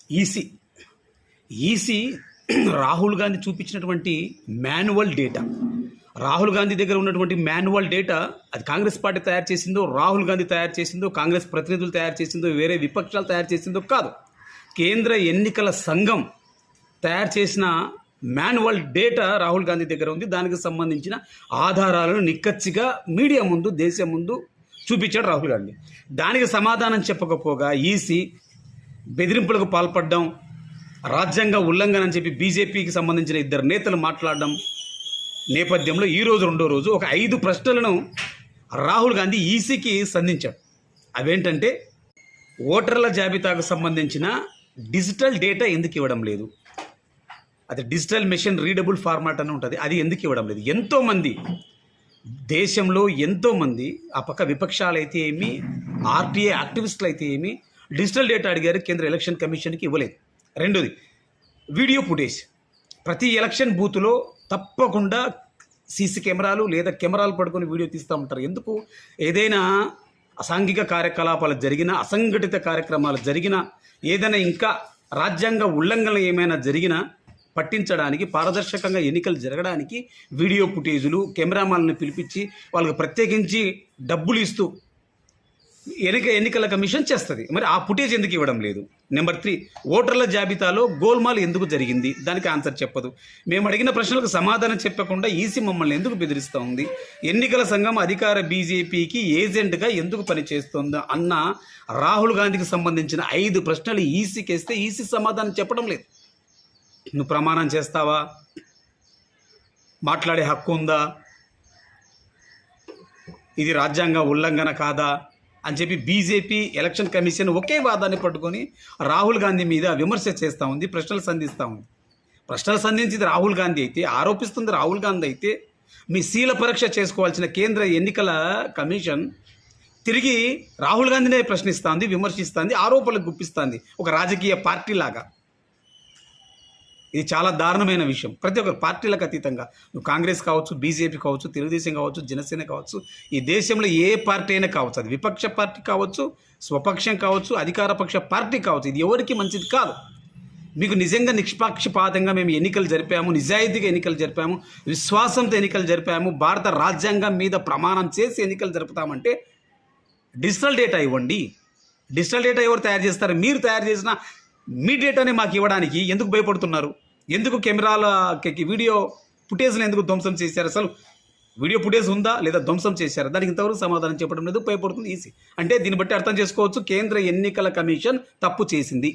EC EC Rahul Gandhi చూపించినటువంటి manual data, Rahul Gandhi దగ్గర ఉన్నటువంటి మాన్యువల్ డేటా అది కాంగ్రెస్ పార్టీ తయారు చేసిందో, రాహుల్ గాంధీ తయారు చేసిందో, కాంగ్రెస్ ప్రతినిధులు తయారు చేసిందో, వేరే విపక్షాలు తయారు చేసిందో కాదు. కేంద్ర ఎన్నికల సంఘం తయారు చేసిన మాన్యువల్ డేటా రాహుల్ గాంధీ దగ్గర ఉంది. దానికి సంబంధించిన ఆధారాలను నిక్కచ్చిగా మీడియా ముందు, దేశం ముందు చూపించాడు రాహుల్ గాంధీ. దానికి సమాధానం చెప్పకపోగా ఈసీ బెదిరింపులకు పాల్పడడం, రాజ్యాంగ ఉల్లంఘన అని చెప్పి బీజేపీకి సంబంధించిన ఇద్దరు నేతలు మాట్లాడడం నేపథ్యంలో ఈరోజు రెండో రోజు ఒక 5 ప్రశ్నలను రాహుల్ గాంధీ ఈసీకి సంధించాడు. అవేంటంటే, ఓటర్ల జాబితాకు సంబంధించిన డిజిటల్ డేటా ఎందుకు ఇవ్వడం లేదు, అది డిజిటల్ మెషిన్ రీడబుల్ ఫార్మాట్ అని ఉంటుంది, అది ఎందుకు ఇవ్వడం లేదు. ఎంతోమంది దేశంలో ఎంతోమంది ఆ పక్క విపక్షాలు అయితే ఏమి, ఆర్టీఏ యాక్టివిస్టులు అయితే ఏమి డిజిటల్ డేటా అడిగారు, కేంద్ర ఎలక్షన్ కమిషన్కి ఇవ్వలేదు. రెండోది వీడియో ఫుటేజ్. ప్రతి ఎలక్షన్ బూత్లో తప్పకుండా సీసీ కెమెరాలు లేదా కెమెరాలు పడుకొని వీడియో తీస్తూ ఉంటారు. ఎందుకు? ఏదైనా అసాంఘిక కార్యకలాపాలు జరిగినా, అసంఘటిత కార్యక్రమాలు జరిగినా, ఏదైనా ఇంకా రాజ్యాంగ ఉల్లంఘనలు ఏమైనా జరిగినా పట్టించడానికి, పారదర్శకంగా ఎన్నికలు జరగడానికి వీడియో ఫుటేజులు, కెమెరామాలను పిలిపించి వాళ్ళకి ప్రత్యేకించి డబ్బులు ఇస్తూ ఎన్నికల కమిషన్ చేస్తుంది. మరి ఆ ఫుటేజ్ ఎందుకు ఇవ్వడం లేదు? నెంబర్ 3, ఓటర్ల జాబితాలో గోల్మాల్ ఎందుకు జరిగింది? దానికి ఆన్సర్ చెప్పదు. మేము అడిగిన ప్రశ్నలకు సమాధానం చెప్పకుండా ఈసీ మమ్మల్ని ఎందుకు బెదిరిస్తూ ఉంది? ఎన్నికల సంఘం అధికార బీజేపీకి ఏజెంట్గా ఎందుకు పనిచేస్తుందో అన్న రాహుల్ గాంధీకి సంబంధించిన 5 ప్రశ్నలు ఈసీకి వేస్తే ఈసీ సమాధానం చెప్పడం లేదు. నువ్వు ప్రమాణం చేస్తావా? మాట్లాడే హక్కు ఉందా? ఇది రాజ్యాంగ ఉల్లంఘన కాదా అని చెప్పి బీజేపీ ఎలక్షన్ కమిషన్ ఒకే వాదాన్ని పట్టుకొని రాహుల్ గాంధీ మీద విమర్శ చేస్తూ ఉంది, ప్రశ్నలు సంధిస్తూ ఉంది. ప్రశ్నలు సంధించింది రాహుల్ గాంధీ అయితే, ఆరోపిస్తుంది రాహుల్ గాంధీ అయితే, మీ శీల పరీక్ష చేసుకోవాల్సిన కేంద్ర ఎన్నికల కమిషన్ తిరిగి రాహుల్ గాంధీనే ప్రశ్నిస్తుంది, విమర్శిస్తుంది, ఆరోపణలు గుప్పిస్తుంది ఒక రాజకీయ పార్టీ లాగా. ఇది చాలా దారుణమైన విషయం. ప్రతి ఒక్క పార్టీలకు అతీతంగా, నువ్వు కాంగ్రెస్ కావచ్చు, బీజేపీ కావచ్చు, తెలుగుదేశం కావచ్చు, జనసేన కావచ్చు, ఈ దేశంలో ఏ పార్టీ అయినా కావచ్చు, అది విపక్ష పార్టీ కావచ్చు, స్వపక్షం కావచ్చు, అధికార పక్ష పార్టీ కావచ్చు, ఇది ఎవరికి మంచిది కాదు. మీకు నిజంగా నిష్పక్షపాతంగా మేము ఎన్నికలు జరిపాము, నిజాయితీగా ఎన్నికలు జరిపాము, విశ్వాసంతో ఎన్నికలు జరిపాము, భారత రాజ్యాంగం మీద ప్రమాణం చేసి ఎన్నికలు జరుపుతామంటే డిజిటల్ డేటా ఇవ్వండి. డిజిటల్ డేటా ఎవరు తయారు చేస్తారు? మీరు తయారు చేసిన మీ డేటానే మాకు ఇవ్వడానికి ఎందుకు భయపడుతున్నారు? ఎందుకు కెమెరాల వీడియో ఫుటేజ్ని ఎందుకు ధ్వంసం చేశారు? అసలు వీడియో ఫుటేజ్ ఉందా లేదా ధ్వంసం చేశారు? దానికి ఇంతవరకు సమాధానం చెప్పడం లేదు. భయపడుతుంది ఈసీ. అంటే దీన్ని బట్టి అర్థం చేసుకోవచ్చు, కేంద్ర ఎన్నికల కమిషన్ తప్పు చేసింది.